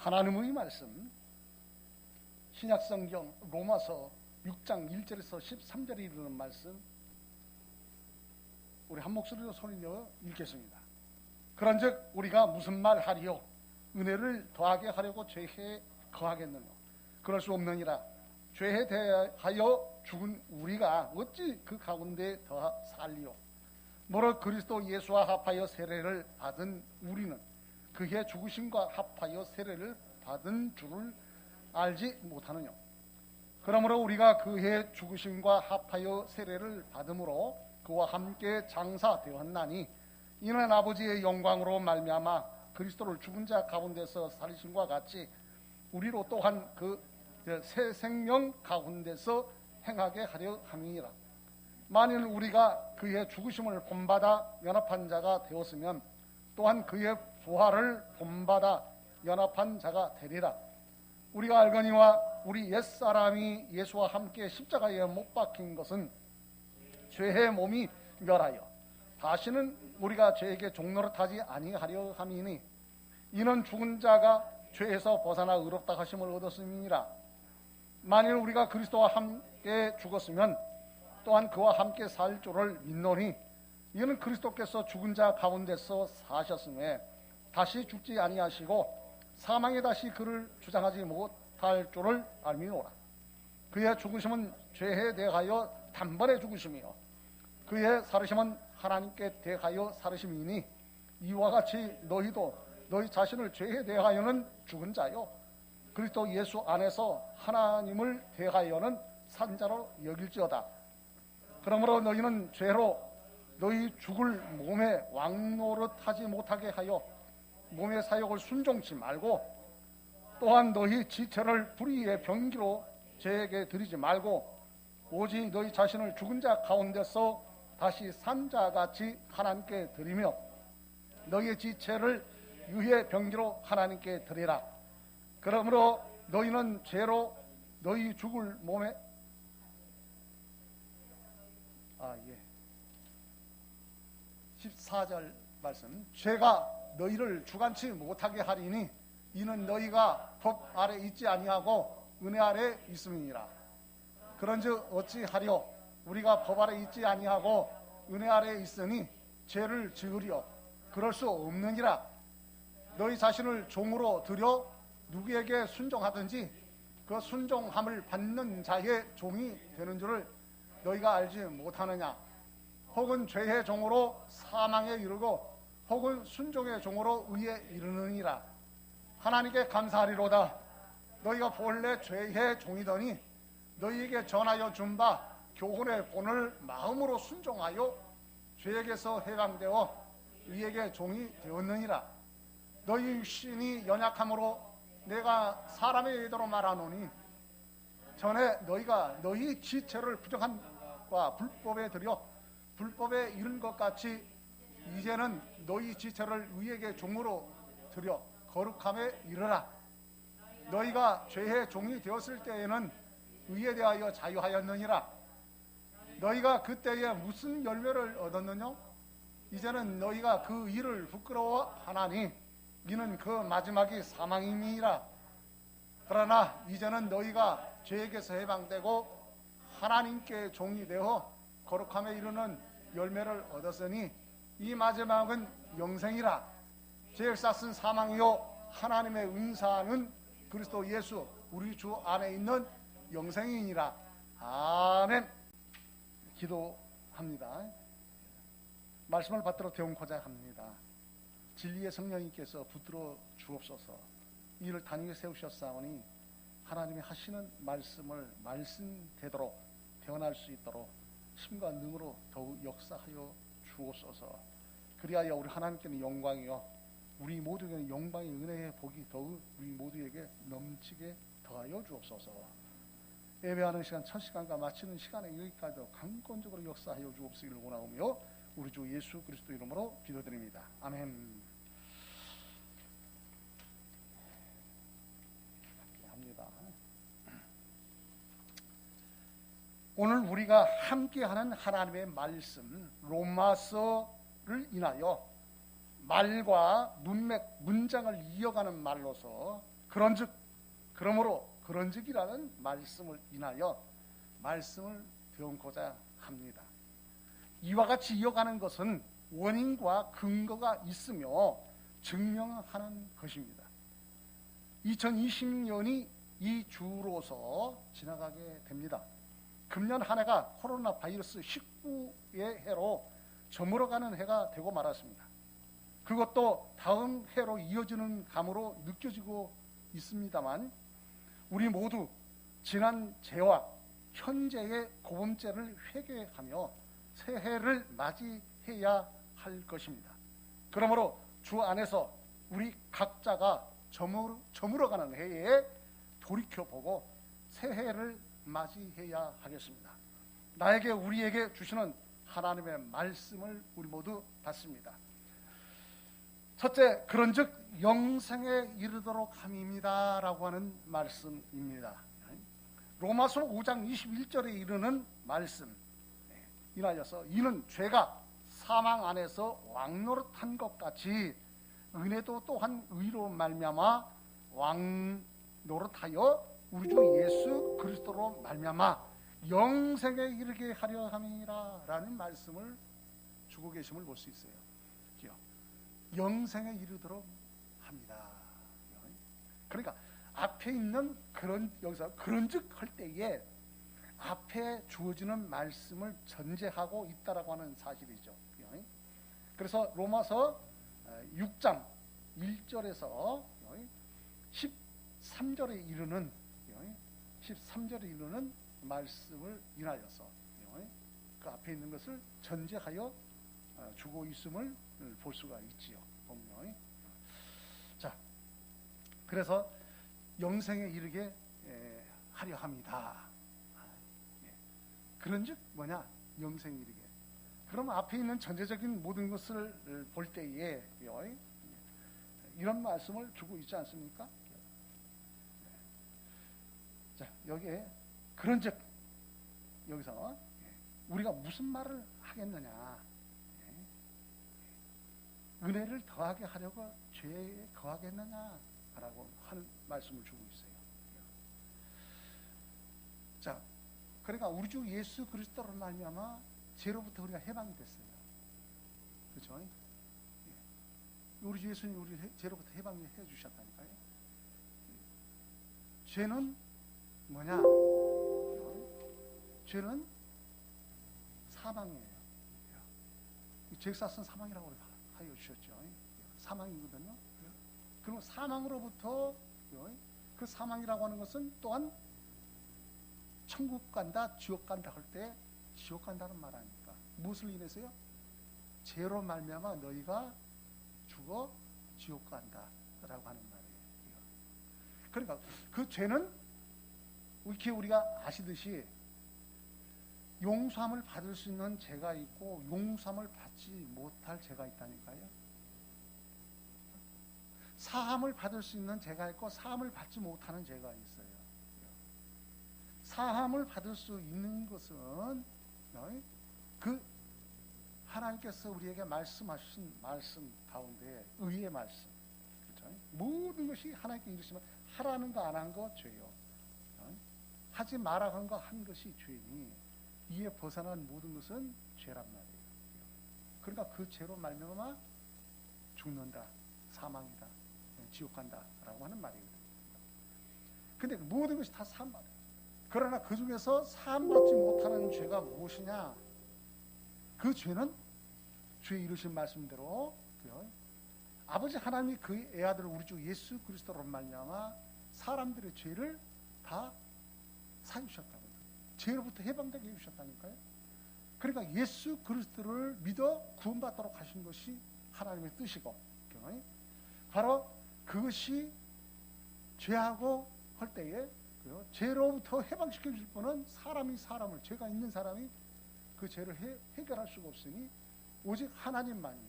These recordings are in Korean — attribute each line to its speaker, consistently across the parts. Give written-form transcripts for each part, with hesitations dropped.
Speaker 1: 하나님의 말씀, 신약성경 로마서 6장 1절에서 13절에 이르는 말씀, 우리 한 목소리로 소리내어 읽겠습니다. 그런즉 우리가 무슨 말 하리요? 은혜를 더하게 하려고 죄에 거하겠느냐? 그럴 수 없느니라. 죄에 대하여 죽은 우리가 어찌 그 가운데 더 살리요? 무릇 그리스도 예수와 합하여 세례를 받은 우리는 그의 죽으심과 합하여 세례를 받은 줄을 알지 못하느냐? 그러므로 우리가 그의 죽으심과 합하여 세례를 받음으로 그와 함께 장사되었나니 이는 아버지의 영광으로 말미암아 그리스도를 죽은 자 가운데서 살리심과 같이 우리로 또한 그 새 생명 가운데서 행하게 하려 함이니라. 만일 우리가 그의 죽으심을 본받아 연합한 자가 되었으면 또한 그의 부활을 본받아 연합한 자가 되리라. 우리가 알거니와 우리 옛사람이 예수와 함께 십자가에 못 박힌 것은 죄의 몸이 멸하여 다시는 우리가 죄에게 종노릇하지 아니하려 함이니 이는 죽은 자가 죄에서 벗어나 의롭다 하심을 얻었음이니라. 만일 우리가 그리스도와 함께 죽었으면 또한 그와 함께 살 줄을 믿노니 이는 그리스도께서 죽은 자 가운데서 사셨음에 다시 죽지 아니하시고 사망에 다시 그를 주장하지 못할 줄을 알미노라. 그의 죽으심은 죄에 대하여 단번에 죽으심이요 그의 살으심은 하나님께 대하여 살으심이니 이와 같이 너희도 너희 자신을 죄에 대하여는 죽은 자요 그리스도 예수 안에서 하나님을 대하여는 산 자로 여길지어다. 그러므로 너희는 죄로 너희 죽을 몸에 왕노릇하지 못하게 하여 몸의 사욕을 순종치 말고 또한 너희 지체를 불의의 병기로 죄에게 드리지 말고 오직 너희 자신을 죽은 자 가운데서 다시 산 자같이 하나님께 드리며 너희의 지체를 유의 병기로 하나님께 드리라. 그러므로 너희는 죄로 너희 죽을 몸에 14절 말씀, 죄가 너희를 주관치 못하게 하리니 이는 너희가 법 아래 있지 아니하고 은혜 아래 있음이니라. 그런즉 어찌하려 우리가 법 아래 있지 아니하고 은혜 아래 있으니 죄를 지으려? 그럴 수 없느니라. 너희 자신을 종으로 들여 누구에게 순종하든지 그 순종함을 받는 자의 종이 되는 줄을 너희가 알지 못하느냐? 혹은 죄의 종으로 사망에 이르고 혹은 순종의 종으로 의에 이르느니라. 하나님께 감사하리로다. 너희가 본래 죄의 종이더니 너희에게 전하여 준 바 교훈의 본을 마음으로 순종하여 죄에게서 해방되어 의에게 종이 되었느니라. 너희 육신이 연약함으로 내가 사람의 의도로 말하노니 전에 너희가 너희 지체를 부정함과 불법에 들여 불법에 이른 것 같이 이제는 너희 지체를 의에게 종으로 들여 거룩함에 이르라. 너희가 죄의 종이 되었을 때에는 의에 대하여 자유하였느니라. 너희가 그때에 무슨 열매를 얻었느냐? 이제는 너희가 그 일을 부끄러워하나니 이는 그 마지막이 사망임이니라. 그러나 이제는 너희가 죄에게서 해방되고 하나님께 종이 되어 거룩함에 이르는 열매를 얻었으니 이 마지막은 영생이라. 죄를 쌌은 사망이요 하나님의 은사는 그리스도 예수 우리 주 안에 있는 영생이니라. 아멘. 기도합니다. 말씀을 받들어 되온고자 합니다. 진리의 성령님께서 붙들어 주옵소서. 이를 단위에 세우셨사오니 하나님이 하시는 말씀을 말씀되도록 태어날 수 있도록 힘과 능으로 더욱 역사하여 주옵소서. 그리하여 우리 하나님께는 영광이요 우리 모두에게는 영광의 은혜의 복이 더욱 우리 모두에게 넘치게 더하여 주옵소서. 예배하는 시간 첫 시간과 마치는 시간에 여기까지도 강권적으로 역사하여 주옵시기를 원하오며 우리 주 예수 그리스도 이름으로 기도드립니다. 아멘. 합니다. 오늘 우리가 함께하는 하나님의 말씀 로마서를 인하여 말과 문맥 문장을 이어가는 말로서 그런즉이라는 말씀을 인하여 말씀을 배운고자 합니다. 이와 같이 이어가는 것은 원인과 근거가 있으며 증명하는 것입니다. 2020년이 이 주로서 지나가게 됩니다. 금년 한 해가 코로나 바이러스 19의 해로 저물어가는 해가 되고 말았습니다. 그것도 다음 해로 이어지는 감으로 느껴지고 있습니다만 우리 모두 지난 재와 현재의 고범죄를 회개하며 새해를 맞이해야 할 것입니다. 그러므로 주 안에서 우리 각자가 저물어가는 해에 돌이켜보고 새해를 맞이해야 하겠습니다. 나에게 우리에게 주시는 하나님의 말씀을 우리 모두 받습니다. 첫째, 그런즉 영생에 이르도록 함입니다 라고 하는 말씀입니다. 로마서 5장 21절에 이르는 말씀 인하여서 이는 죄가 사망 안에서 왕노릇한 것 같이 은혜도 또한 의로 말미암아 왕노릇하여 우리 주 예수 그리스도로 말미암아 영생에 이르게 하려 함이라 라는 말씀을 주고 계심을 볼 수 있어요. 영생에 이르도록 합니다. 그러니까 앞에 있는 여기서 그런즉 할 때에 앞에 주어지는 말씀을 전제하고 있다라고 하는 사실이죠. 그래서 로마서 6장 1절에서 13절에 이르는 말씀을 인하여서 그 앞에 있는 것을 전제하여 주고 있음을 볼 수가 있지요. 보면. 자, 그래서 영생에 이르게 하려 합니다. 그런즉 뭐냐? 영생에 이르게. 그러면 앞에 있는 전제적인 모든 것을 볼 때에 이런 말씀을 주고 있지 않습니까? 자, 여기에 그런즉 여기서 우리가 무슨 말을 하겠느냐? 은혜를 더하게 하려고 죄에 거하겠느냐라고 하는 말씀을 주고 있어요. 자, 그러니까 우리 주 예수 그리스도로 말미암아 죄로부터 우리가 해방이 됐어요. 그렇죠? 우리 주 예수님 우리 죄로부터 해방해 주셨다니까요. 죄는 뭐냐? 죄는 사망이에요. 죄사은 사망이라고 하여 주셨죠. 사망이거든요. 그럼 사망으로부터 그 사망이라고 하는 것은 또한 천국 간다, 지옥 간다 할 때 지옥 간다는 말 아닙니까? 무엇을 인해서요? 죄로 말미암아 너희가 죽어 지옥 간다라고 하는 말이에요. 그러니까 그 죄는 이렇게 우리가 아시듯이 용서함을 받을 수 있는 죄가 있고 용서함을 받지 못할 죄가 있다니까요. 사함을 받을 수 있는 죄가 있고 사함을 받지 못하는 죄가 있어요. 사함을 받을 수 있는 것은 그 하나님께서 우리에게 말씀하신 말씀 가운데 의의 말씀, 그렇죠? 모든 것이 하나님께 이르시면 하라는 거 안 한 거 죄요. 하지 마라 한 거 한 것이 죄니 이에 벗어난 모든 것은 죄란 말이에요. 그러니까 그 죄로 말미암아 죽는다, 사망이다, 지옥 간다라고 하는 말이거든요. 근데 모든 것이 다 사함 받아요. 그러나 그 중에서 사함 받지 못하는 죄가 무엇이냐? 그 죄는 주의 이루신 말씀대로 아버지 하나님이 그의 애아들 우리 주 예수 그리스도로 말미암아 사람들의 죄를 다 사주셨다고요. 죄로부터 해방되게 해주셨다니까요. 그러니까 예수 그리스도를 믿어 구원받도록 하신 것이 하나님의 뜻이고 바로 그것이 죄하고 할 때에 죄로부터 해방시켜 줄 분은 사람을 죄가 있는 사람이 그 죄를 해결할 수가 없으니 오직 하나님만이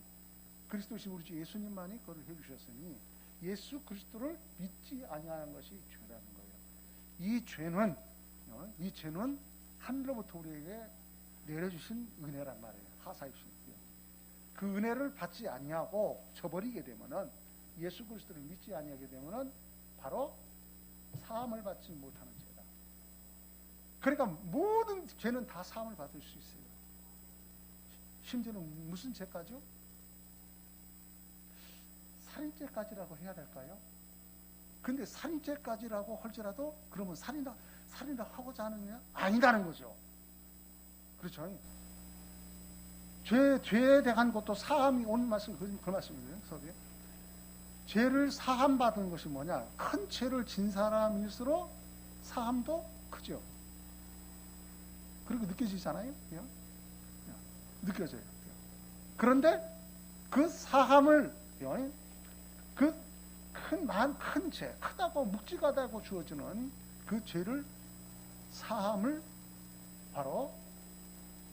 Speaker 1: 그리스도신 우리 주 예수님만이 그걸 해주셨으니 예수 그리스도를 믿지 아니하는 것이 죄라는 거예요. 이 죄는 하늘로부터 우리에게 내려주신 은혜란 말이에요. 하사이신 그 은혜를 받지 아니하고 저버리게 되면은 예수 그리스도를 믿지 아니하게 되면은 바로 사함을 받지 못하는 죄다. 그러니까 모든 죄는 다 사함을 받을 수 있어요. 심지어는 무슨 죄까지요? 살인죄까지라고 해야 될까요? 근데 살인죄까지라고 할지라도 그러면 살인을 하고자 하는 게 아니다는 거죠. 그렇죠? 죄에 대한 것도 사함이 오는 말씀, 그 말씀이에요. 서두에. 죄를 사함 받은 것이 뭐냐? 큰 죄를 진 사람일수록 사함도 크죠. 그렇게 느껴지잖아요. 느껴져요. 그런데 그 사함을 그 큰 죄, 크다고 묵직하다고 주어지는 그 죄를 사함을 바로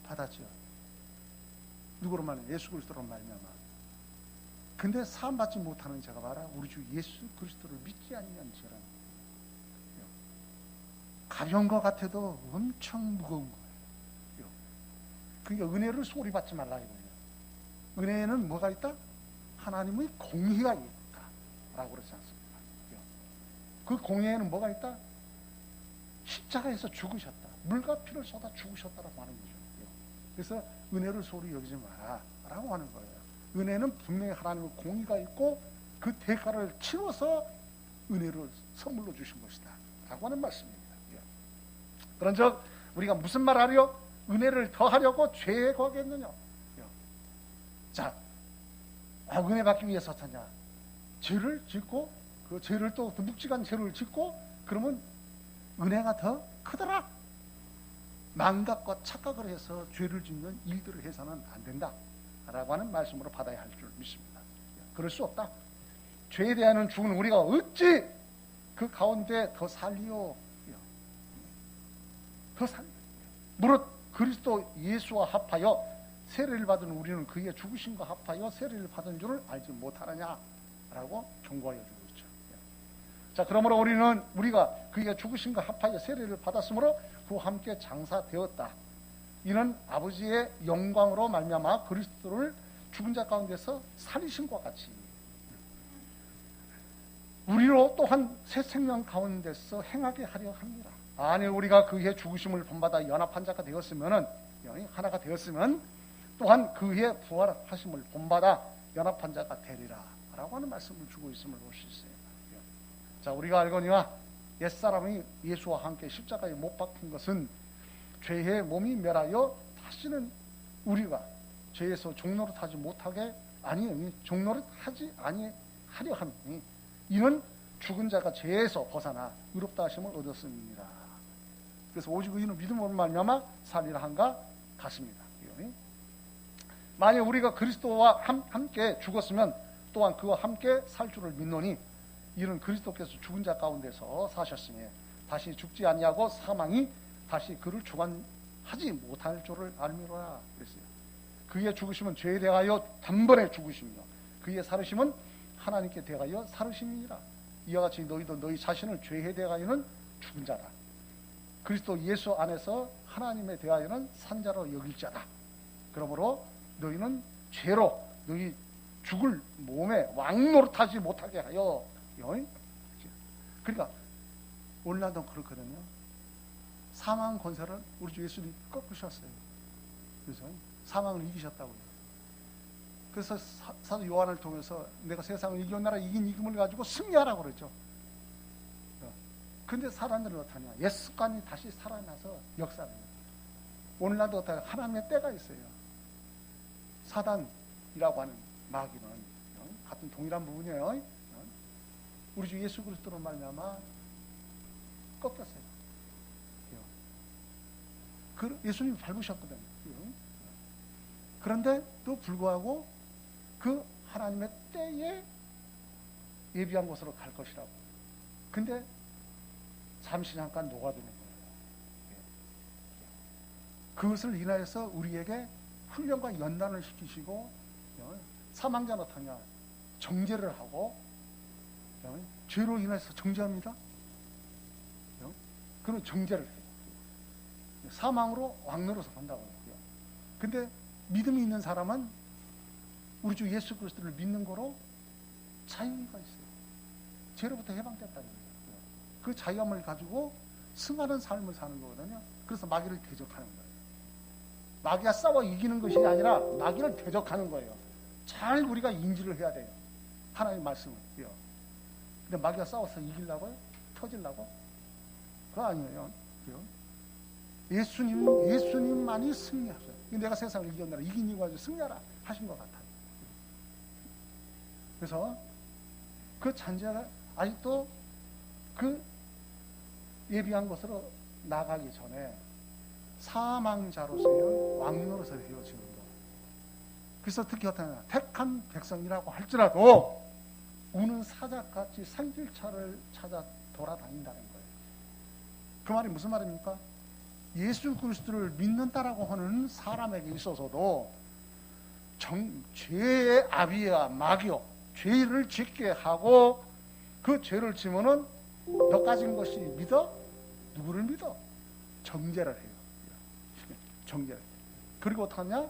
Speaker 1: 받았죠. 누구로 말하면 예수 그리스도로 말미암아. 근데 사함 받지 못하는 죄가 바로 우리 주 예수 그리스도를 믿지 않는 죄라는 거예요. 가벼운 것 같아도 엄청 무거운 거예요. 그러니까 은혜를 소홀히 받지 말라 이거예요. 은혜에는 뭐가 있다? 하나님의 공의가 있다라고 그러지 않습니까? 그 공의에는 뭐가 있다? 십자가에서 죽으셨다. 물과 피를 쏟아 죽으셨다라고 하는 거죠. 그래서 은혜를 소홀히 여기지 마라라고 하는 거예요. 은혜는 분명히 하나님의 공의가 있고 그 대가를 치러서 은혜를 선물로 주신 것이다 라고 하는 말씀입니다. 그런즉 우리가 무슨 말 하려? 은혜를 더하려고 죄에 거하겠느냐? 자, 은혜 받기 위해서 어떠냐? 죄를 짓고 그 죄를 또 묵직한 죄를 짓고 그러면 은혜가 더 크더라. 망각과 착각을 해서 죄를 짓는 일들을 해서는 안 된다 라고 하는 말씀으로 받아야 할 줄 믿습니다. 그럴 수 없다. 죄에 대한 죽은 우리가 어찌 그 가운데 더 살리요? 더 살리요. 무릇 그리스도 예수와 합하여 세례를 받은 우리는 그의 죽으심과 합하여 세례를 받은 줄을 알지 못하느냐라고 경고하여 주고 있죠. 자, 그러므로 우리가 그의 죽으심과 합하여 세례를 받았으므로 그와 함께 장사되었다. 이는 아버지의 영광으로 말미암아 그리스도를 죽은 자 가운데서 살리신 것 같이 우리로 또한 새 생명 가운데서 행하게 하려 합니다. 아니, 우리가 그의 죽으심을 본받아 연합한 자가 되었으면은, 하나가 되었으면 또한 그의 부활하심을 본받아 연합한 자가 되리라 라고 하는 말씀을 주고 있음을 볼 수 있어요. 자, 우리가 알거니와 옛사람이 예수와 함께 십자가에 못 박힌 것은 죄의 몸이 멸하여 다시는 우리가 죄에서 종노릇하지 못하게 종노릇하지 아니하려 함이니 이는 죽은 자가 죄에서 벗어나 의롭다 하심을 얻었음이니라. 그래서 오직 의인은 믿음으로 말미암아 살리라 한가 같습니다. 만약 우리가 그리스도와 함께 죽었으면 또한 그와 함께 살 줄을 믿노니 이는 그리스도께서 죽은 자 가운데서 사셨으니 다시 죽지 아니하고 사망이 다시 그를 주관하지 못할 줄을 알미로라 그랬어요. 그의 죽으심은 죄에 대하여 단번에 죽으심이요 그의 살으심은 하나님께 대하여 살으심이니라. 이와 같이 너희도 너희 자신을 죄에 대하여는 죽은 자라 그리스도 예수 안에서 하나님에 대하여는 산 자로 여길 자라. 그러므로 너희는 죄로 너희 죽을 몸에 왕노릇하지 못하게 하여. 그러니까 오늘날도 그렇거든요. 사망 권세를 우리 주 예수님이 꺾으셨어요. 그래서 사망을 이기셨다고요. 그래서 사도 요한을 통해서 내가 세상을 이겨나라 이긴 이김을 가지고 승리하라고 그랬죠. 근데 사람들은 어떠냐? 옛 습관이 다시 살아나서 역사를 해요. 오늘날도 어떠냐? 하나님의 때가 있어요. 사단이라고 하는 마귀는 같은 동일한 부분이에요. 우리 주 예수 그리스도로 말미암아 꺾였어요. 예수님이 밟으셨거든요. 그런데 또 불구하고 그 하나님의 때에 예비한 곳으로 갈 것이라고. 근데 잠시 잠깐 녹아드는 거예요. 그것을 인하여서 우리에게 훈련과 연단을 시키시고 사망자는 어떠냐? 정죄를 하고 죄로 인해서 정죄합니다. 그런 정죄를 해요. 사망으로 왕노릇을 한다고 했고요. 근데 믿음이 있는 사람은 우리 주 예수 그리스도를 믿는 거로 자유가 있어요. 죄로부터 해방됐다는 거예요. 그 자유함을 가지고 승하는 삶을 사는 거거든요. 그래서 마귀를 대적하는 거예요. 마귀가 싸워 이기는 것이 아니라 마귀를 대적하는 거예요. 잘 우리가 인지를 해야 돼요. 하나님의 말씀을요. 근데 마귀가 싸워서 이기려고요? 터질라고? 그거 아니에요. 예수님만이 승리하셔요. 내가 세상을 이겼느라 이긴 이유가 승리하라 하신 것 같아요. 그래서 그 잔재가 아직도 그 예비한 곳으로 나가기 전에 사망자로서요 왕노릇을 해요 지금도. 그래서 특히 어떤 택한 백성이라고 할지라도 우는 사자같이 생길차를 찾아 돌아다닌다는 거예요. 그 말이 무슨 말입니까? 예수 그리스도를 믿는다라고 하는 사람에게 있어서도 죄의 아비와 마귀요 죄를 짓게 하고 그 죄를 지면은 몇 가지인 것이 믿어? 누구를 믿어? 정죄를 해요. 정죄를. 그리고 어떡하냐?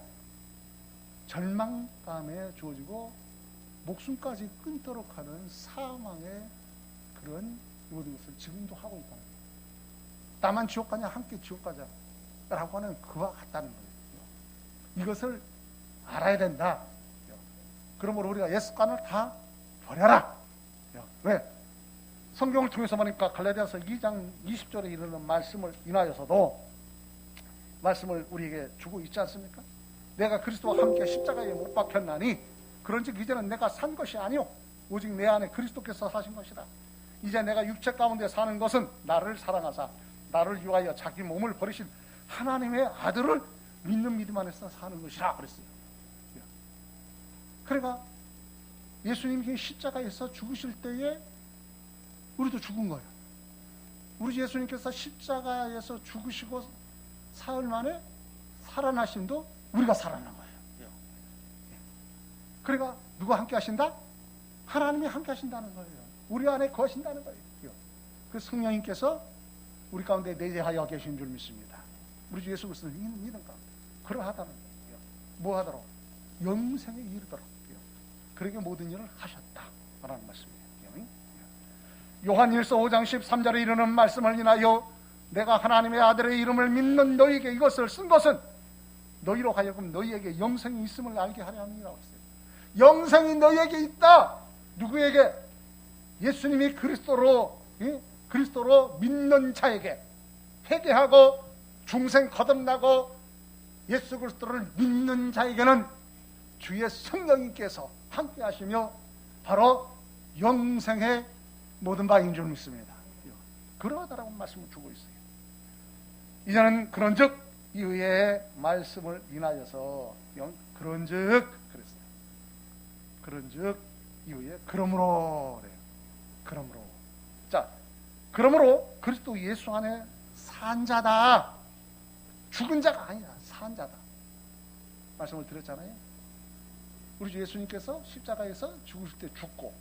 Speaker 1: 절망감에 주어지고 목숨까지 끊도록 하는 사망의 그런 모든 것을 지금도 하고 있다는 거예요. 나만 지옥 가냐? 함께 지옥 가자 라고 하는 그와 같다는 거예요. 이것을 알아야 된다. 그러므로 우리가 옛습관을 다 버려라. 왜? 성경을 통해서 보니까 갈라디아서 2장 20절에 이르는 말씀을 인하여서도 말씀을 우리에게 주고 있지 않습니까? 내가 그리스도와 함께 십자가에 못 박혔나니 그런즉 이제는 내가 산 것이 아니요 오직 내 안에 그리스도께서 사신 것이다. 이제 내가 육체 가운데 사는 것은 나를 사랑하사 나를 위하여 자기 몸을 버리신 하나님의 아들을 믿는 믿음 안에서 사는 것이라 그랬어요. 그러니까 예수님이 십자가에서 죽으실 때에 우리도 죽은 거예요. 우리 예수님께서 십자가에서 죽으시고 사흘 만에 살아나심도 우리가 살아난 거예요. 그러니까 누가 함께 하신다? 하나님이 함께 하신다는 거예요. 우리 안에 거하신다는 거예요. 그 성령님께서 우리 가운데 내재하여 계신 줄 믿습니다. 우리 주 예수 그리스도는 믿음 가운데 그러하다는 거예요. 뭐 하도록? 영생에 이르도록 그렇게 모든 일을 하셨다라는 말씀이에요. 요한일서 5장 13절에 이르는 말씀을 인하여 내가 하나님의 아들의 이름을 믿는 너희에게 이것을 쓴 것은 너희로 하여금 너희에게 영생이 있음을 알게 하려 함이라고 했어요. 영생이 너희에게 있다. 누구에게? 예수님이 그리스도로 믿는 자에게. 회개하고 중생 거듭나고 예수 그리스도를 믿는 자에게는 주의 성령님께서 함께 하시며 바로 영생의 모든 바인 줄 믿습니다. 그러하다라고 말씀을 주고 있어요. 이제는 그런즉 이후에 말씀을 인하여서 그런즉 그랬어요. 그런즉 이후에 그러므로 그래요. 그러므로 자 그러므로 그리스도 예수 안에 산 자다. 죽은 자가 아니라 산 자다. 말씀을 드렸잖아요. 우리 주 예수님께서 십자가에서 죽으실 때 죽고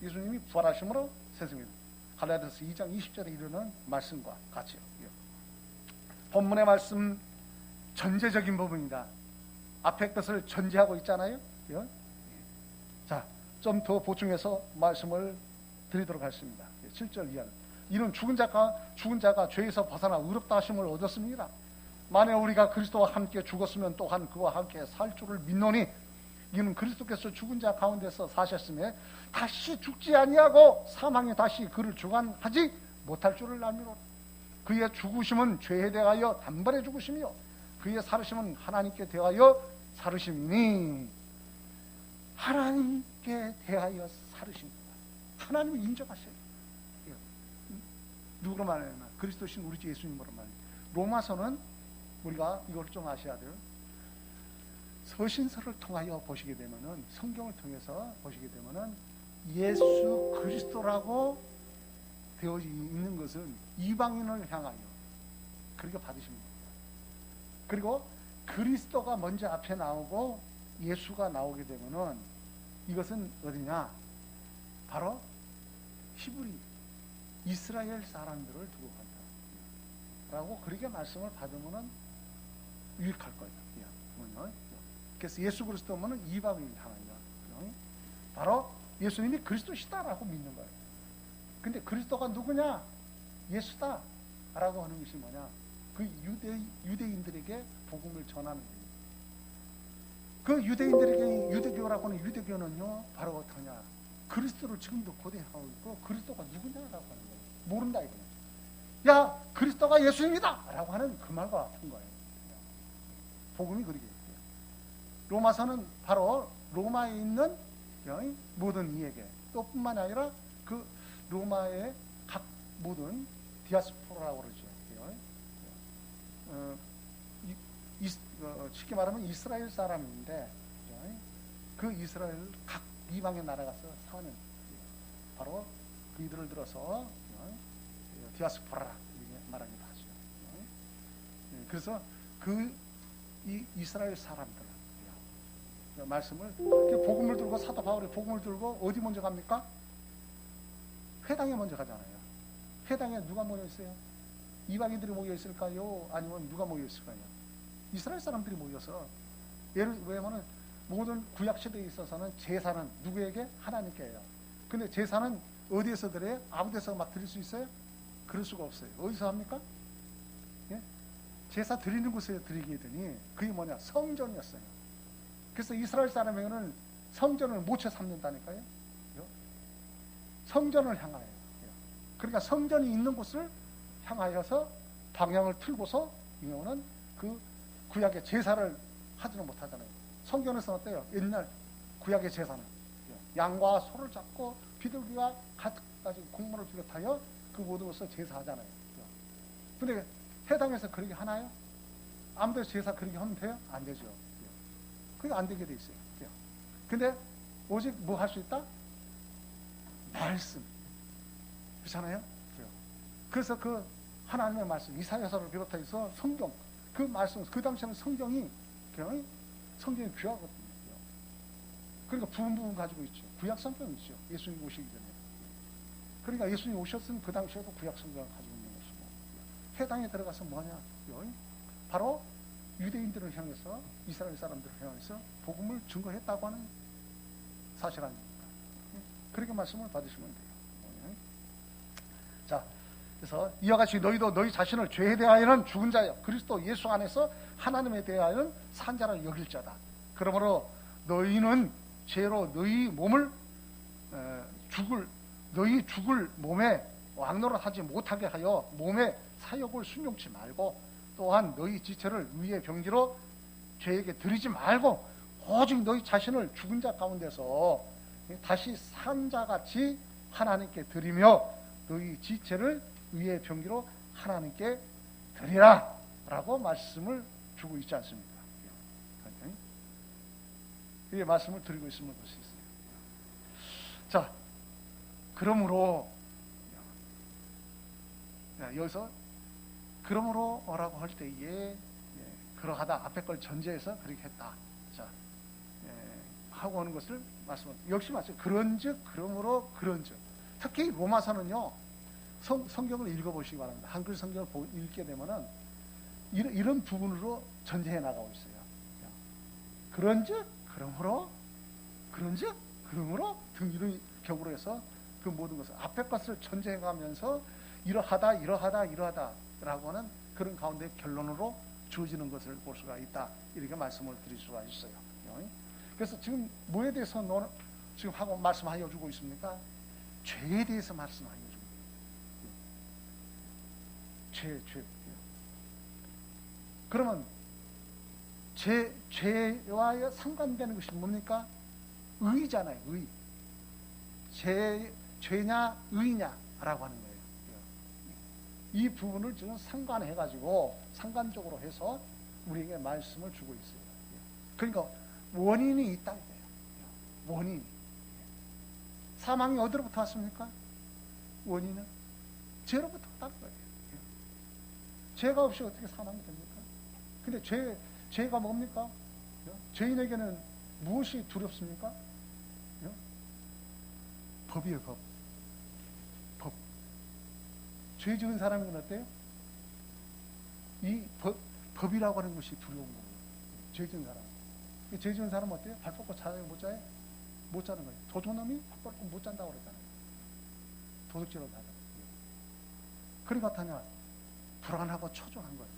Speaker 1: 예수님이 부활하심으로 세상에 갈라디아서 2장 20절에 이르는 말씀과 같이요. 본문의 말씀 전제적인 부분이다. 앞에 것을 전제하고 있잖아요. 자, 좀 더 보충해서 말씀을 드리도록 하겠습니다. 7절 이하는 이는 죽은 자가 죄에서 벗어나 의롭다 하심을 얻었습니다. 만일 우리가 그리스도와 함께 죽었으면 또한 그와 함께 살 줄을 믿노니 이는 그리스도께서 죽은 자 가운데서 사셨음에 다시 죽지 아니하고 사망이 다시 그를 주관하지 못할 줄을 알미로라. 그의 죽으심은 죄에 대하여 단번에 죽으심이요 그의 살으심은 하나님께 대하여 살으심이니 하나님께 대하여 살으십니다. 하나님을 인정하셔요. 누구로 말하면 그리스도신 우리 주 예수님으로 말해요. 로마서는 우리가 이걸 좀 아셔야 돼요. 서신서를 통하여 보시게 되면은 성경을 통해서 보시게 되면은 예수 그리스도라고 되어 있는 것은 이방인을 향하여 그렇게 받으십니다. 그리고 그리스도가 먼저 앞에 나오고 예수가 나오게 되면은 이것은 어디냐? 바로 히브리 이스라엘 사람들을 두고 간다라고 그렇게 말씀을 받으면은 유익할 거예요. 그래서 예수 그리스도면은 이방인 향하여 바로 예수님이 그리스도시다라고 믿는 거예요. 근데 그리스도가 누구냐? 예수다라고 하는 것이 뭐냐? 그 유대인들에게 복음을 전하는 거예요. 그 유대인들에게 유대교라고 하는 유대교는요, 바로 어떠냐? 그리스도를 지금도 고대하고 있고 그리스도가 누구냐라고 하는 거예요. 모른다 이거예요. 야, 그리스도가 예수입니다! 라고 하는 그 말과 같은 거예요. 복음이 그러게 있어요. 로마서는 바로 로마에 있는 모든 이에게, 또 뿐만 아니라 그 로마의 각 모든 디아스포라라고 그러죠. 쉽게 말하면 이스라엘 사람인데, 그 이스라엘 각 이방의 나라 가서 사는, 바로 그 이들을 들어서 디아스포라 이렇게 말하기도 하죠. 그래서 이 이스라엘 사람들 말씀을, 복음을 들고, 사도 바울이 복음을 들고 어디 먼저 갑니까? 회당에 먼저 가잖아요. 회당에 누가 모여 있어요? 이방인들이 모여 있을까요? 아니면 누가 모여 있을까요? 이스라엘 사람들이 모여서, 왜냐하면 모든 구약 시대에 있어서는 제사는 누구에게? 하나님께예요. 근데 제사는 어디에서 드려요? 아무 데서 막 드릴 수 있어요? 그럴 수가 없어요. 어디서 합니까? 예? 제사 드리는 곳에 드리게 되니 그게 뭐냐? 성전이었어요. 그래서 이스라엘 사람에게는 성전을 모처 삼는다니까요. 성전을 향하여. 그러니까 성전이 있는 곳을 향하여서 방향을 틀고서 이거는 그 구약의 제사를 하지는 못하잖아요. 성경에서는 어때요? 옛날 구약의 제사는 양과 소를 잡고 비둘기와 가지 곡물을 비롯하여 그 모든 것을 제사하잖아요. 근데 해당에서 그렇게 하나요? 아무 데서 제사 그렇게 하면 돼요? 안 되죠. 그게 안 되게 돼 있어요. 근데 오직 뭐 할 수 있다? 말씀. 그렇잖아요? 그래서 그 하나님의 말씀, 이사야서를 비롯해서 성경, 그 말씀, 그 당시에는 성경이 귀하거든요. 그러니까 부분 가지고 있죠. 구약 성경이죠. 예수님 오시기 전에. 그러니까 예수님 오셨으면 그 당시에도 구약 성경을 가지고 있는 것이고, 해당에 들어가서 뭐냐? 바로 유대인들을 향해서, 이스라엘 사람들을 향해서 복음을 증거했다고 하는 사실 아닙니까? 그렇게 말씀을 받으시면 돼요. 자, 그래서 이와 같이 너희도 너희 자신을 죄에 대하여는 죽은 자여 그리스도 예수 안에서 하나님에 대하여는 산 자라 여길 자다. 그러므로 너희는 죄로 너희 몸을 너희 죽을 몸에 왕노릇하지 못하게 하여 몸의 사욕을 순종치 말고, 또한 너희 지체를 의의 병기로 죄에게 드리지 말고 오직 너희 자신을 죽은 자 가운데서 다시 산 자같이 하나님께 드리며 너희 지체를 의의 병기로 하나님께 드리라 라고 말씀을 주고 있지 않습니까? 이 말씀을 드리고 있음을 볼 수 있어요. 자, 그러므로 여기서 그러므로라고 할 때에 그러하다 앞에 걸 전제해서 그렇게 했다. 자, 하고 하는 것을 말씀합니다. 역시 마찬가지. 그런즉 그러므로 그런즉. 특히 로마서는요, 성경을 읽어보시기 바랍니다. 한글 성경을 읽게 되면은 이런 부분으로 전제해 나가고 있어요. 그런즉 그러므로 그런즉 그러므로 등 이런 격으로 해서 그 모든 것을 앞에 것을 전제해 가면서 이러하다라고 하는 그런 가운데 결론으로 주어지는 것을 볼 수가 있다. 이렇게 말씀을 드릴 수가 있어요. 그래서 지금 뭐에 대해서 지금 하고 말씀하여 주고 있습니까? 죄에 대해서 말씀하여 주고 있어요. 죄. 그러면 죄와 상관되는 것이 뭡니까? 의잖아요. 의. 죄냐 의냐라고 하는 거예요. 이 부분을 지금 상관적으로 해서 우리에게 말씀을 주고 있어요. 그러니까 원인이 있다 이거예요. 원인. 사망이 어디로부터 왔습니까? 원인은 죄로부터 왔다는 거예요. 죄가 없이 어떻게 사망이 됩니까? 근데 죄가 뭡니까? 죄인에게는 무엇이 두렵습니까? 법이에요, 법. 죄 지은 사람은 어때요? 이 법이라고 하는 것이 두려운 거예요. 죄 지은 사람. 죄 지은 사람은 어때요? 발 뻗고 자요, 못 자요? 못 자는 거예요. 도둑놈이 발 뻗고 못 잔다고 그러잖아요. 도둑질을 하잖아요. 그리 같으냐? 불안하고 초조한 거예요.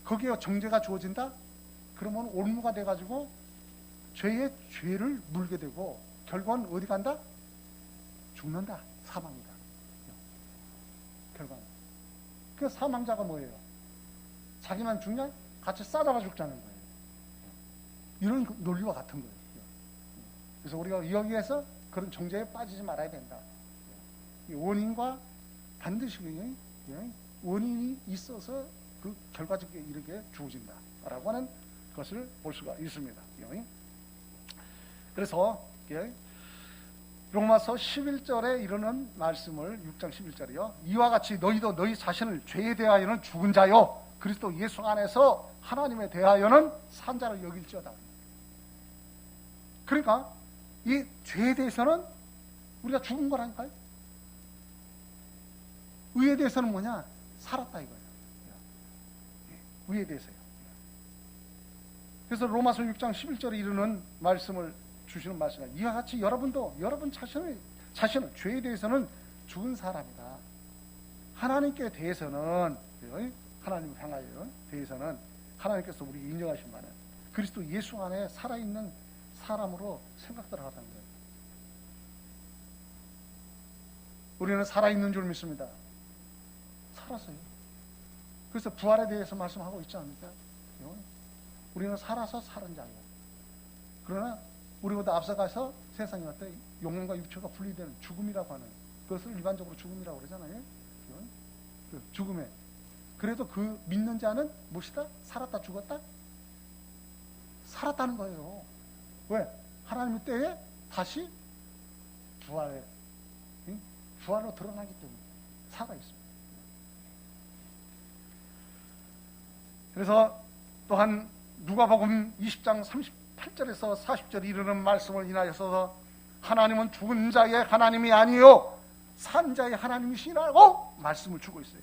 Speaker 1: 거기에 정죄가 주어진다? 그러면 올무가 돼가지고 죄의 죄를 물게 되고 결국은 어디 간다? 죽는다. 사망이다. 결과는. 그 사망자가 뭐예요? 자기만 죽냐? 같이 싸다가 죽자는 거예요. 이런 논리와 같은 거예요. 그래서 우리가 여기에서 그런 정죄에 빠지지 말아야 된다. 이 원인과 반드시 원인이 있어서 그 결과적에 이르게 주어진다라고 하는 것을 볼 수가 있습니다. 그래서 로마서 11절에 이르는 말씀을 6장 11절이요. 이와 같이 너희도 너희 자신을 죄에 대하여는 죽은 자요 그리스도 예수 안에서 하나님에 대하여는 산 자를 여길지어다. 그러니까 이 죄에 대해서는 우리가 죽은 거라니까요. 의에 대해서는 뭐냐? 살았다 이거예요. 의에 대해서요. 그래서 로마서 6장 11절에 이르는 말씀을 주시는 말씀은 이와 같이 여러분도 여러분 자신을 죄에 대해서는 죽은 사람이다. 하나님께 대해서는 하나님을 향하여 대해서는 하나님께서 우리 인정하신 바는 그리스도 예수 안에 살아있는 사람으로 생각들을 하다는 거예요. 우리는 살아있는 줄 믿습니다. 살았어요. 그래서 부활에 대해서 말씀하고 있지 않습니까? 우리는 살아서 사는 자예요. 그러나 우리보다 앞서가서 세상에 어떤 영혼과 육체가 분리되는 죽음이라고 하는 그것을 일반적으로 죽음이라고 그러잖아요. 그 죽음에. 그래도 그 믿는 자는 무엇이다? 살았다 죽었다? 살았다는 거예요. 왜? 하나님의 때에 다시 부활로 드러나기 때문에 살아있습니다. 그래서 또한 누가복음 20장 38절에서 40절 이르는 말씀을 인하여서 하나님은 죽은 자의 하나님이 아니요 산 자의 하나님이시라고 말씀을 주고 있어요.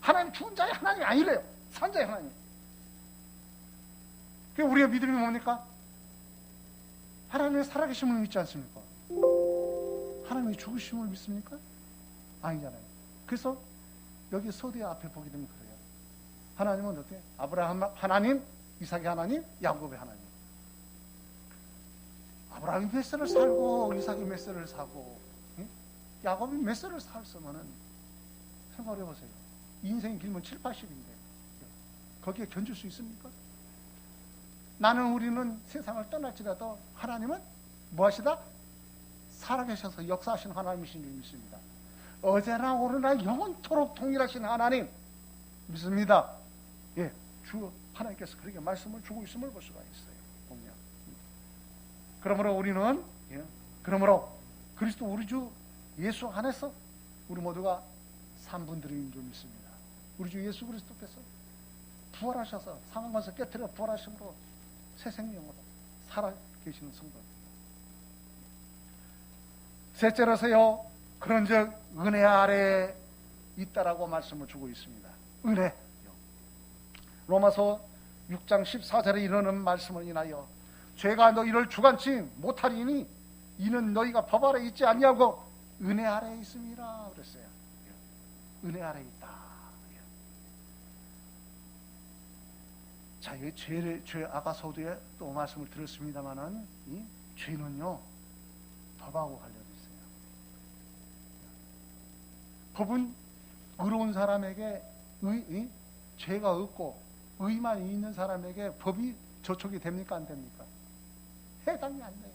Speaker 1: 하나님 죽은 자의 하나님이 아니래요. 산 자의 하나님. 그게 우리의 믿음이 뭡니까? 하나님의 살아계심을 믿지 않습니까? 하나님의 죽으심을 믿습니까? 아니잖아요. 그래서 여기 서두에 앞에 보게 되면 그래요. 하나님은 어때? 아브라함 하나님, 이삭의 하나님, 야곱의 하나님. 아브라함이 몇 세를 살고 이삭이 몇 세를 사고 야곱이 몇 세를 살았으면은 생각을 해보세요. 인생이 길면 7, 80인데 거기에 견줄 수 있습니까? 우리는 세상을 떠날지라도 하나님은 무엇이다? 살아계셔서 역사하시는 하나님이신 줄 믿습니다. 어제나 오늘나 영원토록 동일하신 하나님 믿습니다. 주 하나님께서 그렇게 말씀을 주고 있음을 볼 수가 있어요. 보면. 그러므로 우리는 그리스도 우리 주 예수 안에서 우리 모두가 산 분들인 줄 믿습니다. 우리 주 예수 그리스도께서 부활하셔서 사망에서 깨트려 부활하심으로 새 생명으로 살아계시는 성도들. 셋째로서요, 그런즉 은혜 아래에 있다라고 말씀을 주고 있습니다. 은혜. 로마서 6장 14절에 이르는 말씀을 인하여 죄가 너희를 주관치 못하리니 이는 너희가 법 아래 있지 아니하고 은혜 아래에 있음이라 그랬어요. 은혜 아래에 있다. 자, 이 죄 아까 서두에 또 말씀을 드렸습니다만은 이 죄는요 법하고 관련돼 있어요. 법은 의로운 사람에게 죄가 없고 의만 있는 사람에게 법이 저촉이 됩니까 안 됩니까? 해당이 안 돼요.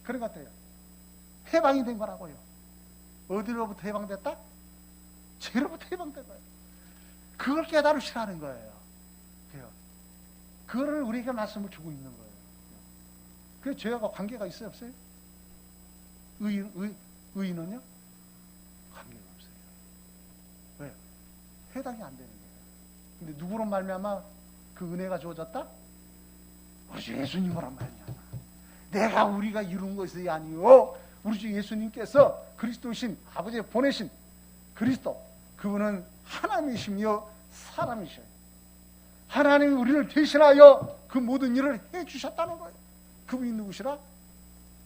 Speaker 1: 그런 것 같아요. 해방이 된 거라고요. 어디로부터 해방됐다? 죄로부터 해방된 거예요. 그걸 깨달으시라는 거예요. 그거를 우리에게 말씀을 주고 있는 거예요. 그 죄와 관계가 있어요, 없어요? 의인은요? 관계가 없어요. 왜요? 해당이 안 되는 거예요. 근데 누구로 말미암아 그 은혜가 주어졌다? 우리 주 예수님으로 말미암아. 내가 우리가 이룬 것이 아니요 우리 주 예수님께서 그리스도신 아버지 보내신 그리스도, 그분은 하나님이시며 사람이셔요. 하나님이 우리를 대신하여 그 모든 일을 해주셨다는 거예요. 그분이 누구시라?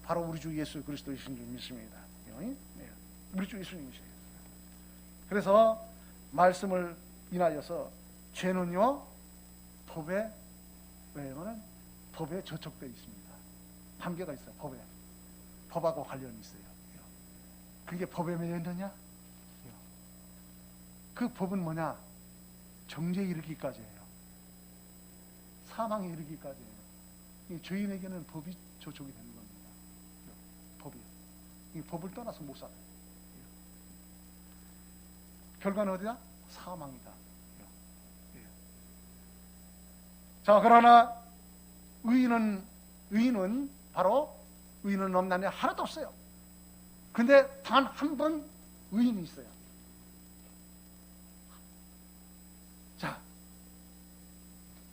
Speaker 1: 바로 우리 주 예수 그리스도이신 줄 믿습니다. 우리 주 예수님이시에요. 그래서 말씀을 인하여서 죄는요 법에 왜냐면 법에 저촉되어 있습니다. 한계가 있어요. 법하고 관련이 있어요. 그게 법에 매여 있느냐? 그 법은 뭐냐? 정죄에 이르기까지예요. 사망에 이르기까지예요. 이 죄인에게는 법이 저촉이 되는 겁니다. 법이. 이 법을 떠나서 못 살아요. 결과는 어디다? 사망이다. 자, 그러나 의인은 바로 의인은 없나니 하나도 없어요. 근데 단 한 번 의인이 있어요. 자,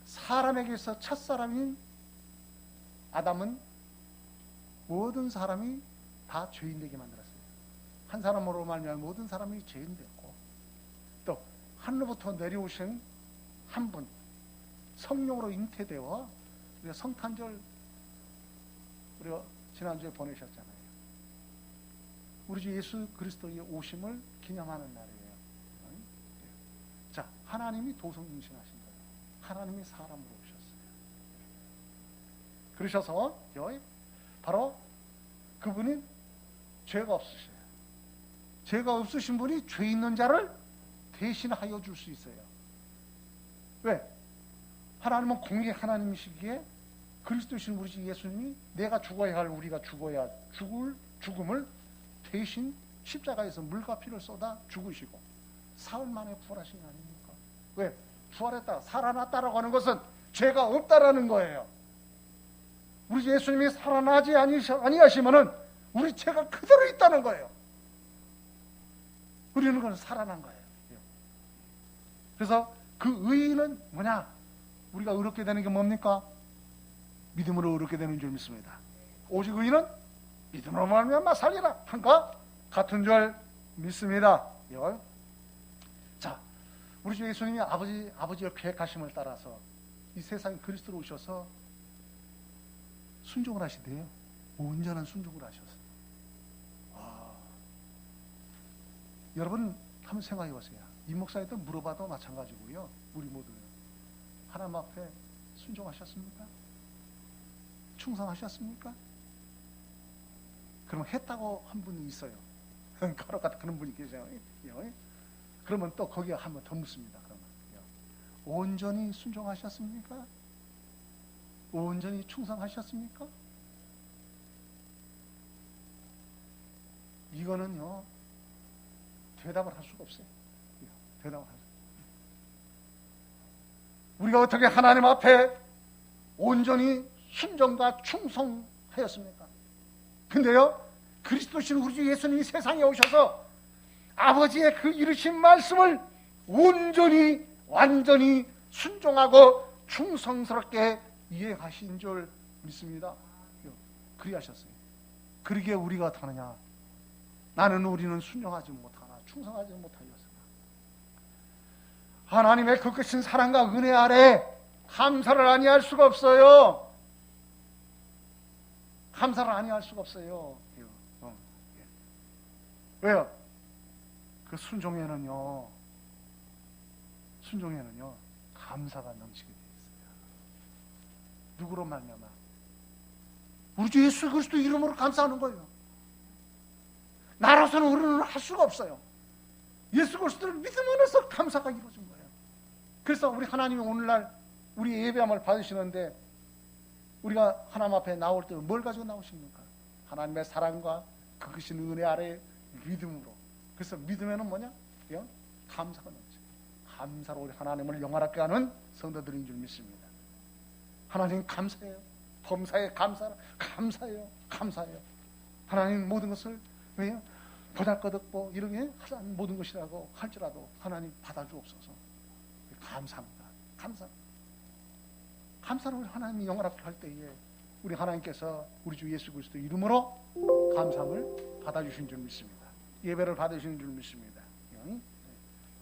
Speaker 1: 사람에게서 첫사람인 아담은 모든 사람이 다 죄인 되게 만들었어요. 한 사람으로 말미암아 모든 사람이 죄인 됐고, 또 하늘로부터 내려오신 한 분 성령으로 잉태되어 우리가 성탄절 우리가 지난주에 보내셨잖아요. 우리 주 예수 그리스도의 오심을 기념하는 날이에요. 자, 하나님이 도성중신하신 거예요. 하나님이 사람으로 오셨어요. 그러셔서 바로 그분이 죄가 없으셔요. 죄가 없으신 분이 죄 있는 자를 대신하여 줄 수 있어요. 왜? 하나님은 공의 하나님이시기에 그리스도신 우리 주 예수님이 내가 죽어야 할 우리가 죽어야 죽을 죽음을 대신 십자가에서 물과 피를 쏟아 죽으시고 사흘 만에 부활하신 거 아닙니까? 왜? 부활했다, 살아났다라고 하는 것은 죄가 없다라는 거예요. 우리 주 예수님이 살아나지 아니하시면은 우리 죄가 그대로 있다는 거예요. 우리는 그건 살아난 거예요. 그래서 그 의의는 뭐냐? 우리가 의롭게 되는 게 뭡니까? 믿음으로 의롭게 되는 줄 믿습니다. 오직 의인은 믿음으로 말미암아 살리라 한과 같은 줄 믿습니다. 자, 우리 주 예수님이 아버지의 계획하심을 따라서 이 세상에 그리스도로 오셔서 순종을 하시대요. 온전한 순종을 하셨어요. 여러분 한번 생각해 보세요. 이 목사한테 물어봐도 마찬가지고요. 우리 모두 하나님 앞에 순종하셨습니까? 충성하셨습니까? 그럼 했다고 한 분이 있어요. 가로 같은 그런 분이 계세요. 그러면 또 거기에 한 번 더 묻습니다. 그러면 온전히 순종하셨습니까? 온전히 충성하셨습니까? 이거는요 대답을 할 수가 없어요. 대답을 하죠. 우리가 어떻게 하나님 앞에 온전히 순종과 충성하였습니까? 근데요 그리스도신 우리 주 예수님이 세상에 오셔서 아버지의 그 이르신 말씀을 온전히 완전히 순종하고 충성스럽게 이행하신 줄 믿습니다. 그리하셨어요. 그러기에 우리가 어떡하느냐? 우리는 순종하지 못하나 충성하지 못하였으나 하나님의 그 크신 사랑과 은혜 아래 감사를 아니할 수가 없어요. 감사를 아니할 수가 없어요. 왜요? 그 순종에는요 감사가 넘치게 되어 있어요. 누구로 말미암아? 우리 주 예수 그리스도 이름으로 감사하는 거예요. 나로서는 우리는 할 수가 없어요. 예수 그리스도를 믿음 안에서 감사가 이루어진 거예요. 그래서 우리 하나님이 오늘날 우리 예배함을 받으시는데 우리가 하나님 앞에 나올 때 뭘 가지고 나오십니까? 하나님의 사랑과 그 크신 은혜 아래 믿음으로. 그래서 믿음에는 뭐냐? 감사가 넘쳐요. 감사로 우리 하나님을 영화롭게 하는 성도들인 줄 믿습니다. 하나님 감사해요. 범사에 감사해요. 하나님 모든 것을 왜요? 보잘것없고 이렇게 하는 모든 것이라고 할지라도 하나님 받아주옵소서. 감사합니다. 감사로 우리 하나님이 영원하게 할 때에 우리 하나님께서 우리 주 예수 그리스도 이름으로 감사함을 받아주신 줄 믿습니다. 예배를 받으시는 줄 믿습니다.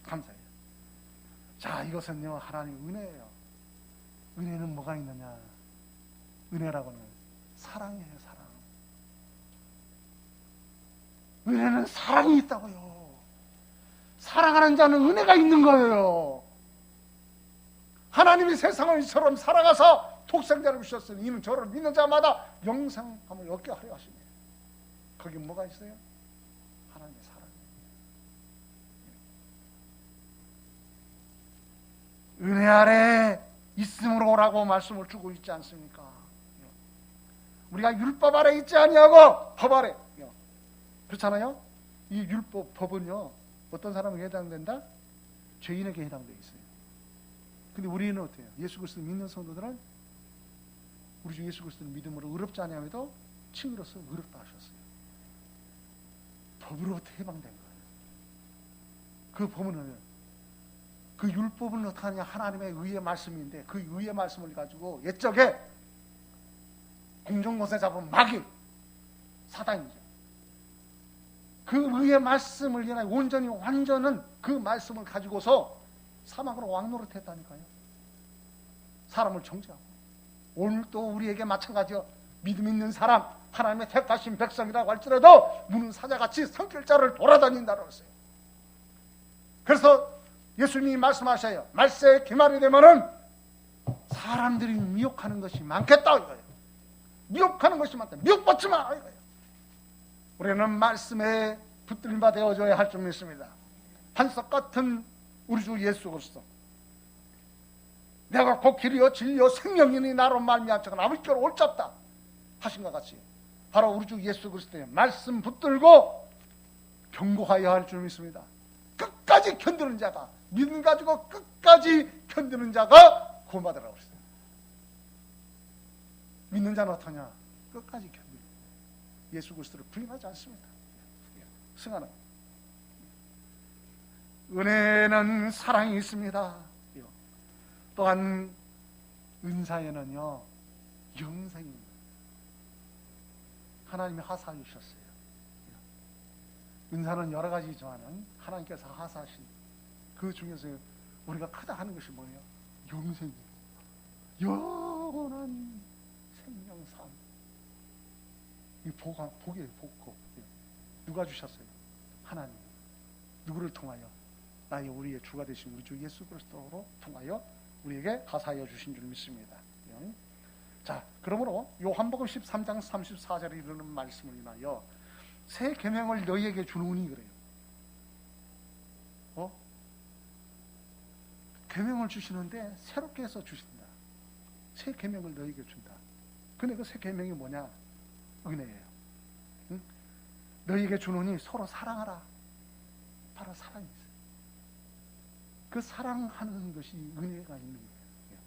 Speaker 1: 감사해요. 자, 이것은요 하나님 은혜예요. 은혜는 뭐가 있느냐? 은혜라고는 사랑이에요. 사랑. 은혜는 사랑이 있다고요. 사랑하는 자는 은혜가 있는 거예요. 하나님이 세상을 이처럼 살아가서 독생자를 주셨으니 이는 저를 믿는 자마다 영생함을 얻게 하려 하시네. 거기 뭐가 있어요? 하나님의 사랑이에요. 은혜 아래 있음으로라고 말씀을 주고 있지 않습니까? 우리가 율법 아래 있지 아니하고 법 아래. 그렇잖아요? 이 율법, 법은요, 어떤 사람에게 해당된다? 죄인에게 해당되어 있어요. 근데 우리는 어때요? 예수 그리스도를 믿는 성도들은 우리 주 예수 그리스도를 믿음으로 의롭지 아니함에도 칭의로서 의롭다 하셨어요. 법으로부터 해방된 거예요. 그 법은, 그 율법은 어떻게 하냐? 하나님의 의의 말씀인데 그 의의 말씀을 가지고 옛적에 공정못에 잡은 마귀, 사단이죠. 그 의의 말씀을 인하여 온전히 완전은 그 말씀을 가지고서 사막으로 왕노릇했다니까요. 사람을 정죄하고. 오늘도 우리에게 마찬가지요. 믿음 있는 사람, 하나님의 택하신 백성이라고 할지라도 무는 사자같이 산길자를 돌아다닌다고 했어요. 그래서 예수님이 말씀하셔요. 말세의 기말이 되면은 사람들이 미혹하는 것이 많겠다 이거예요. 미혹하는 것이 많다. 미혹받지 마 이거예요. 우리는 말씀에 붙들림 바 되어줘야 할 줄 믿습니다. 반석 같은 우리 주 예수 그리스도, 내가 곧 길이요 진리요 생명이니 나로 말미암아 아버지께로 옳잡다 하신 것 같이 바로 우리 주 예수 그리스도의 말씀 붙들고 경고하여야 할 줄 믿습니다. 끝까지 견디는 자가, 믿음 가지고 끝까지 견디는 자가 구원받으라고 그랬어요. 믿는 자는 어떠냐? 끝까지 견디는, 예수 그리스도를 부인하지 않습니다. 승하는 은혜는 사랑이 있습니다. 또한 은사에는요 영생입니다. 하나님이 하사해 주셨어요. 은사는 여러 가지지만은 하나님께서 하사하신 그 중에서 우리가 크다 하는 것이 뭐예요? 영생이에요. 영원한 생명산. 이 복이에요. 복. 누가 주셨어요? 하나님. 누구를 통하여? 나의 우리의 주가 되신 우리 주 예수 그리스도로 통하여 우리에게 하사하여 주신 줄 믿습니다. 자, 그러므로 요한복음 13장 34절에 이르는 말씀을 인하여 새 계명을 너희에게 주노니 그래요. 계명을 주시는데 새롭게 해서 주신다. 새 계명을 너희에게 준다. 근데 그 새 계명이 뭐냐? 은혜예요. 응? 너희에게 주노니 서로 사랑하라. 바로 사랑이 있어요. 그 사랑하는 것이 은혜가 있는 거예요.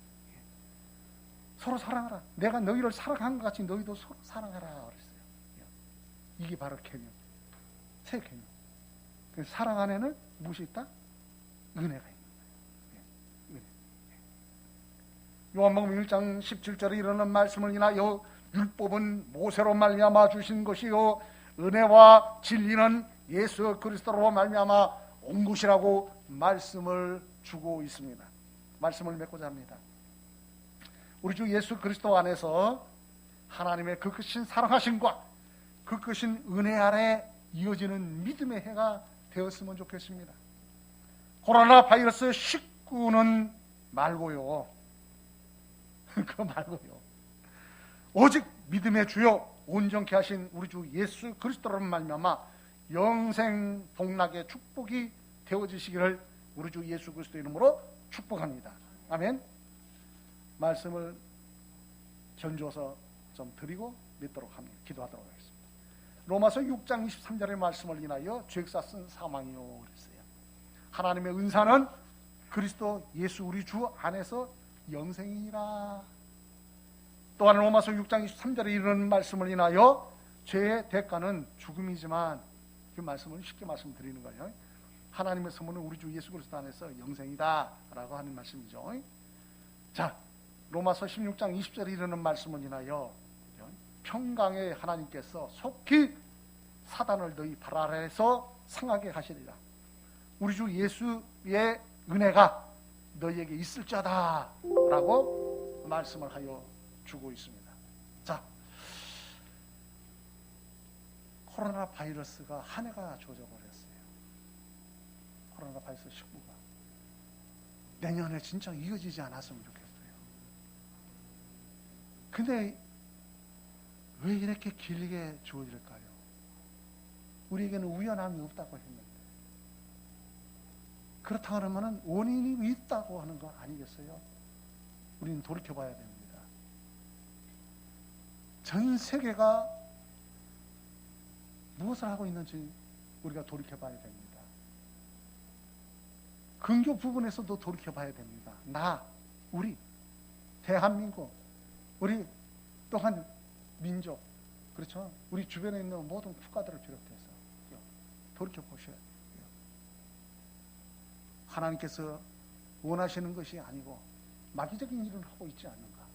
Speaker 1: 서로 사랑하라. 내가 너희를 사랑한 것 같이 너희도 서로 사랑하라 그랬어요. 이게 바로 계명. 새 계명. 그 사랑 안에는 무엇이 있다? 은혜가 있는 거예요. 요한복음 1장 17절에 이르는 말씀을 인하여 율법은 모세로 말미암아 주신 것이요 은혜와 진리는 예수 그리스도로 말미암아 온 것이라고 말씀을 주고 있습니다. 말씀을 맺고자 합니다. 우리 주 예수 그리스도 안에서 하나님의 그 크신 사랑하심과 그 크신 은혜 아래 이어지는 믿음의 해가 되었으면 좋겠습니다. 코로나 바이러스 19는 말고요. 그거 말고요. 오직 믿음의 주요 온전케 하신 우리 주 예수 그리스도로 말미암아 영생 복락의 축복이 되어지시기를 우리 주 예수 그리스도 이름으로 축복합니다. 아멘. 말씀을 견주어서 좀 드리고 믿도록 합니다. 기도하도록 하겠습니다. 로마서 6장 23절의 말씀을 인하여 죄가 쓴 사망이요 그랬어요. 하나님의 은사는 그리스도 예수 우리 주 안에서 영생이니라. 또한 로마서 6장 23절에 이르는 말씀을 인하여 죄의 대가는 죽음이지만, 그 말씀을 쉽게 말씀드리는 거예요. 하나님의 선물은 우리 주 예수 그리스도 안에서 영생이다 라고 하는 말씀이죠. 자, 로마서 16장 20절에 이르는 말씀을 인하여 평강의 하나님께서 속히 사단을 너희 발 아래에서 상하게 하시리라. 우리 주 예수의 은혜가 너희에게 있을지어다 라고 말씀을 하여 주고 있습니다. 자, 코로나 바이러스가 한 해가 조져버렸어요. 코로나 바이러스 19가 내년에 진짜 이어지지 않았으면 좋겠어요. 근데 왜 이렇게 길게 주어질까요? 우리에게는 우연함이 없다고 했는데, 그렇다 그러면 원인이 있다고 하는 거 아니겠어요? 우리는 돌이켜봐야 됩니다. 전 세계가 무엇을 하고 있는지 우리가 돌이켜봐야 됩니다. 근교 부분에서도 돌이켜봐야 됩니다. 우리 대한민국, 우리 또한 민족, 그렇죠? 우리 주변에 있는 모든 국가들을 비롯해서 돌이켜보셔야 돼요. 하나님께서 원하시는 것이 아니고 마귀적인 일을 하고 있지 않는가?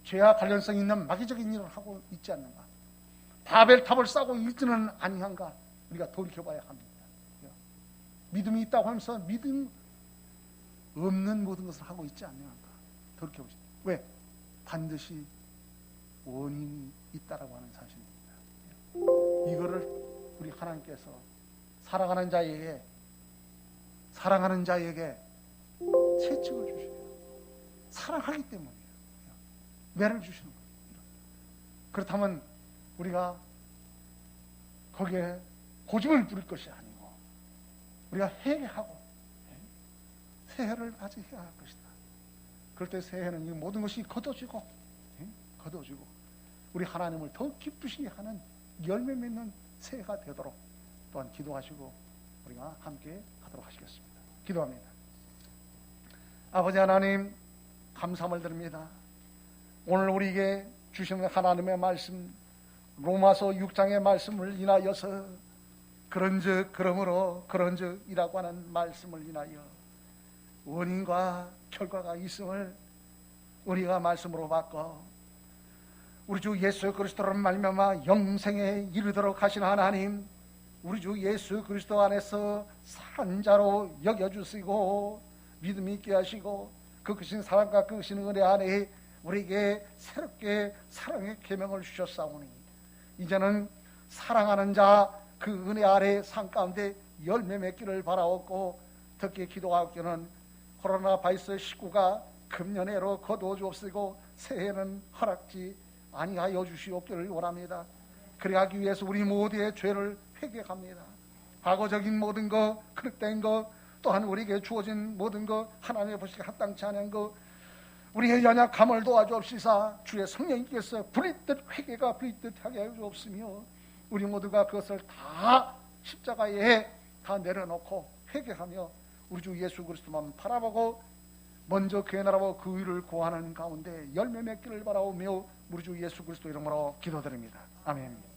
Speaker 1: 죄와 관련성 있는 마귀적인 일을 하고 있지 않는가? 바벨탑을 쌓고 있지는 아니한가? 우리가 돌이켜봐야 합니다. 믿음이 있다고 하면서 믿음 없는 모든 것을 하고 있지 않는가? 돌이켜보십시오. 왜? 반드시 원인이 있다라고 하는 사실입니다. 이거를 우리 하나님께서 사랑하는 자에게 채찍을 주셔요. 사랑하기 때문이에요. 매를 주시는 거예요. 그렇다면 우리가 거기에 고집을 부릴 것이 아니고 우리가 회개하고 새해를 맞이해야 할 것이다. 그럴 때 새해는 이 모든 것이 거둬지고 우리 하나님을 더 기쁘시게 하는 열매 맺는 새해가 되도록 또한 기도하시고 우리가 함께 하도록 하시겠습니다. 기도합니다. 아버지 하나님, 감사함을 드립니다. 오늘 우리에게 주시는 하나님의 말씀, 로마서 6장의 말씀을 인하여서 그런즉이라고 하는 말씀을 인하여 원인과 결과가 있음을 우리가 말씀으로 바꿔 우리 주 예수 그리스도로 말미암아 영생에 이르도록 하신 하나님, 우리 주 예수 그리스도 안에서 산 자로 여겨주시고 믿음 있게 하시고 그 크신 사랑과 그 크신 은혜 안에 우리에게 새롭게 사랑의 계명을 주셨사오니 이제는 사랑하는 자 그 은혜 아래 산 가운데 열매 맺기를 바라옵고 특히 기도하옵기는 코로나 바이러스 19가 금년에로 거두어 주옵시고 새해는 허락지 아니하여 주시옵기를 원합니다. 그래하기 위해서 우리 모두의 죄를 회개합니다. 과거적인 모든 것, 그릇된 것, 또한 우리에게 주어진 모든 것, 하나님의 보시기에 합당치 않은 것, 우리의 연약함을 도와주옵시사 주의 성령님께서 부리듯 회개가 부리듯 하게 하여 주옵시며 우리 모두가 그것을 다 십자가에 다 내려놓고 회개하며 우리 주 예수 그리스도만 바라보고 먼저 그의 나라와 그 의를 구하는 가운데 열매 맺기를 바라오며 우리 주 예수 그리스도 이름으로 기도드립니다. 아멘.